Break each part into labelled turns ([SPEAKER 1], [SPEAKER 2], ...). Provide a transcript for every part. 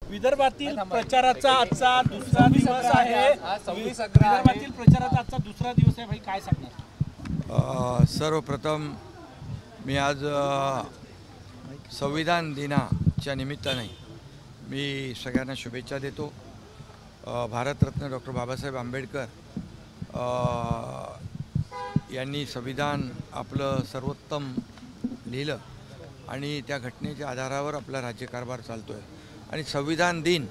[SPEAKER 1] विदर्भातील प्रचाराचा आजचा दुसरा दिवस आहे। विदर्भातील प्रचाराचा आजचा दुसरा दिवस आहे भाई, काय सांगणार?
[SPEAKER 2] सर्वप्रथम मी आज संविधान दिनाच्या निमित्ताने मी सगळ्यांना शुभेच्छा देतो। भारतरत्न डॉक्टर बाबासाहेब आंबेडकर यांनी संविधान आपलं सर्वोत्तम लिहिलं आणि त्या घटनेच्या आधारावर आपला राज्यकारभार चालतो आहे आणि संविधान दिन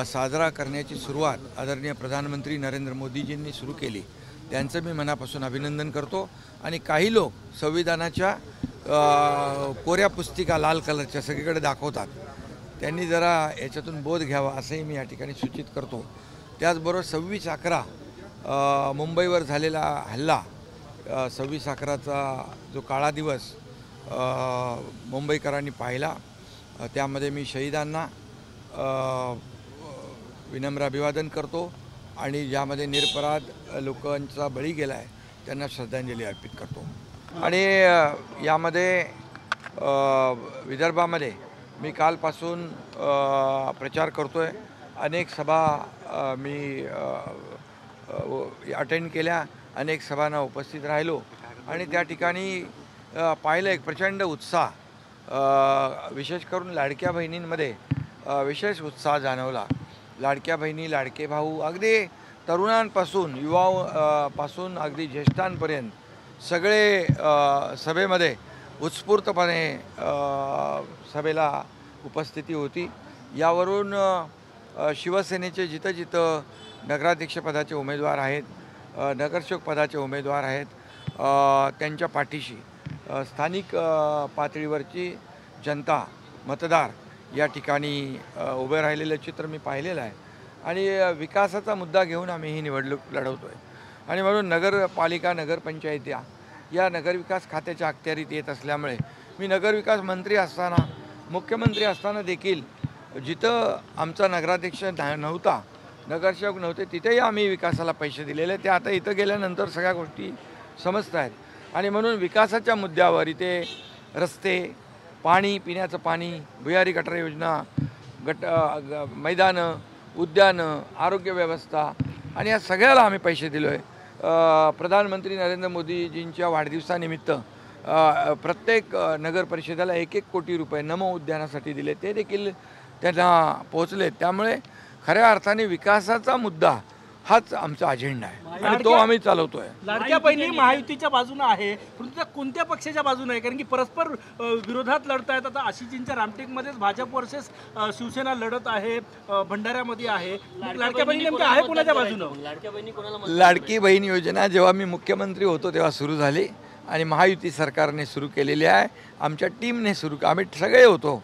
[SPEAKER 2] साजरा करण्याची सुरुवात आदरणीय प्रधानमंत्री नरेंद्र मोदीजींनी सुरू केली। त्यांचं मी मनापासून अभिनंदन करतो। आणि काही लोक संविधानाच्या कोऱ्या पुस्तिका लाल कलरच्या सगळीकडे दाखवतात, त्यांनी जरा याच्यातून बोध घ्यावा असंही मी या ठिकाणी सूचित करतो। त्याचबरोबर 26/11 मुंबईवर झालेला हल्ला, 26/11चा जो काळा दिवस मुंबईकरांनी पाहिला, त्यामध्ये मी शहीदांना विनम्र अभिवादन करतो आणि ज्यामध्ये निरपराध लोकांचा बळी गेला आहे त्यांना श्रद्धांजली अर्पित करतो। आणि यामध्ये विदर्भामध्ये मी कालपासून प्रचार करतो आहे। अनेक सभा मी अटेंड केल्या, अनेक सभांना उपस्थित राहिलो आणि त्या ठिकाणी पाहिलं एक प्रचंड उत्साह, विशेष करून लाडक्या बहिणींमध्ये विशेष उत्साह जाणवला। लाडक्या बहिणी, लाडके भाऊ, अगदी तरुणांपासून युवापासून अगदी ज्येष्ठांपर्यंत सगळे सभेमध्ये उत्स्फूर्तपणे सभेला उपस्थिती होती। यावरून शिवसेनेचे जिथं जिथं नगराध्यक्षपदाचे उमेदवार आहेत, नगरसेवक पदाचे उमेदवार आहेत, त्यांच्या पाठीशी स्थानिक पातळीवरची जनता, मतदार या ठिकाणी उभे राहिलेलं चित्र मी पाहिलेलं आहे आणि विकासाचा मुद्दा घेऊन आम्ही ही निवडणूक लढवतो आहे। आणि म्हणून नगरपालिका, नगरपंचायत या नगरविकास खात्याच्या अखत्यारीत येत असल्यामुळे मी नगरविकास मंत्री असताना, मुख्यमंत्री असताना देखील जिथं आमचा नगराध्यक्ष नव्हता, नगरसेवक नव्हते, तिथेही आम्ही विकासाला पैसे दिलेले। ते आता इथं गेल्यानंतर सगळ्या गोष्टी समजत आहेत आणि म्हणून विकासाच्या मुद्द्यावर इथे रस्ते, पाणी, पिण्याचं पाणी, भुयारी गटार योजना, मैदानं, उद्यानं, आरोग्य व्यवस्था आणि या सगळ्याला आम्ही पैसे दिलो आहे। प्रधानमंत्री नरेंद्र मोदीजींच्या वाढदिवसानिमित्त प्रत्येक नगर परिषदेला 1-1 कोटी रुपये नमो उद्यानासाठी दिले, ते देखील त्यांना पोहोचले। त्यामुळे खऱ्या अर्थाने विकासाचा मुद्दा हाच आमचा अजेंडा आहे आणि तो आम्ही चालवतोय।
[SPEAKER 1] लाडक्या बहिणी महायुतीच्या बाजूने आहे, परंतु त्या कोणत्या पक्षाच्या बाजूने आहे? कारण की परस्पर विरोधात लढत आहेत। आता आशिषजींच्या रामटेकमध्येच भाजप वर्सेस शिवसेना लढत आहे, भंडाऱ्यामध्ये आहे। लाडक्या बहिणी नेमक्या आहे कोणाच्या बाजूने?
[SPEAKER 2] लाडकी बहीण योजना जेव्हा मी मुख्यमंत्री होतो तेव्हा सुरू झाली आणि महायुती सरकारने सुरू केलेली आहे। आमच्या टीमने आम्ही सगळे होतो,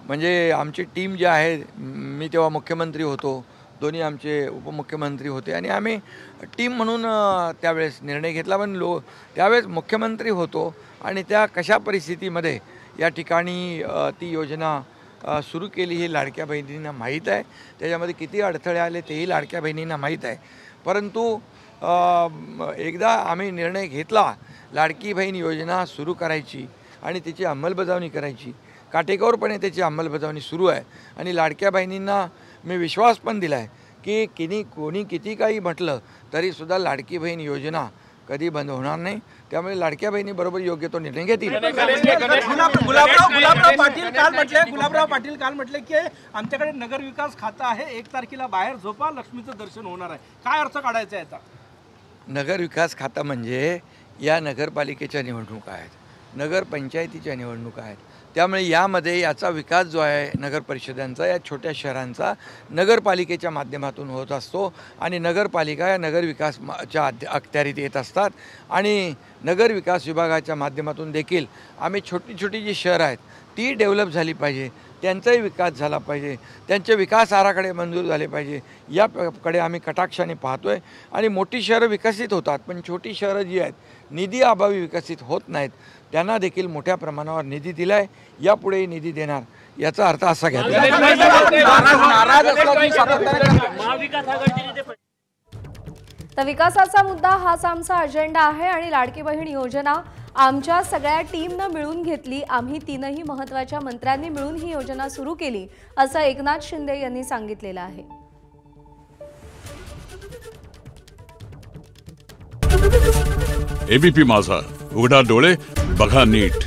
[SPEAKER 2] म्हणजे आमची टीम जी आहे, मी तेव्हा मुख्यमंत्री होतो, दोन्ही आमचे उपमुख्यमंत्री होते आणि आम्ही टीम म्हणून त्यावेळेस निर्णय घेतला। पण त्यावेळेस मुख्यमंत्री होतो आणि त्या कशा परिस्थितीमध्ये या ठिकाणी ती योजना सुरू केली हे लाडक्या बहिणींना माहीत आहे। त्याच्यामध्ये किती अडथळे आले तेही लाडक्या बहिणींना माहीत आहे। परंतु एकदा आम्ही निर्णय घेतला लाडकी बहीण योजना सुरू करायची आणि तिची अंमलबजावणी करायची, काटेकोरपणे त्याची अंमलबजावणी सुरू आहे आणि लाडक्या बहिणींना मी विश्वास पण दिला आहे की कोणी किती काही म्हटलं तरीसुद्धा लाडकी बहीण योजना कधी बंद होणार नाही। त्यामुळे लाडक्या बहिणीबरोबर योग्य तो निर्णय घेतील।
[SPEAKER 1] गुलाबराव पाटील काल म्हटले की आमच्याकडे नगरविकास खातं आहे, 1 तारखेला बाहेर झोपा, लक्ष्मीचं दर्शन होणार आहे। काय अर्थ काढायचा आहे आता?
[SPEAKER 2] नगरविकास खातं म्हणजे या नगरपालिकेच्या निवडणुका आहेत, नगरपंचायतीच्या निवडणुका आहेत। त्यामुळे यामध्ये याचा विकास जो आहे नगर परिषदांचा, या छोट्या शहरांचा नगरपालिकेच्या माध्यमातून होत असतो आणि नगरपालिका या नगरविकासच्या अखत्यारीत येत असतात आणि नगरविकास विभागाच्या माध्यमातून देखील आम्ही छोटी छोटी जी शहरं आहेत ती डेव्हलप झाली पाहिजे, त्यांचाही विकास झाला पाहिजे, त्यांचे विकास आराखडे मंजूर झाले पाहिजे, याकडे आम्ही कटाक्षाने पाहतो आहे। आणि मोठी शहरं विकसित होतात, पण छोटी शहरं जी आहेत निधी अभावी विकसित होत नाहीत, त्यांना देखील मोठ्या प्रमाणावर निधी दिला आहे, यापुढेही निधी देणार, याचा अर्थ असा घ्यायचा।
[SPEAKER 3] तर विकासाचा मुद्दा हाच आमचा अजेंडा आहे आणि लाडकी बहीण योजना आमच्या सगळ्या टीमनं मिळून घेतली. आम्ही तीनही महत्त्वाच्या मंत्र्यांनी मिळून ही योजना सुरू केली, असं एकनाथ शिंदे यांनी सांगितलेलं आहे.
[SPEAKER 4] एबीपी माझा, उघडा डोळे बघा नीट.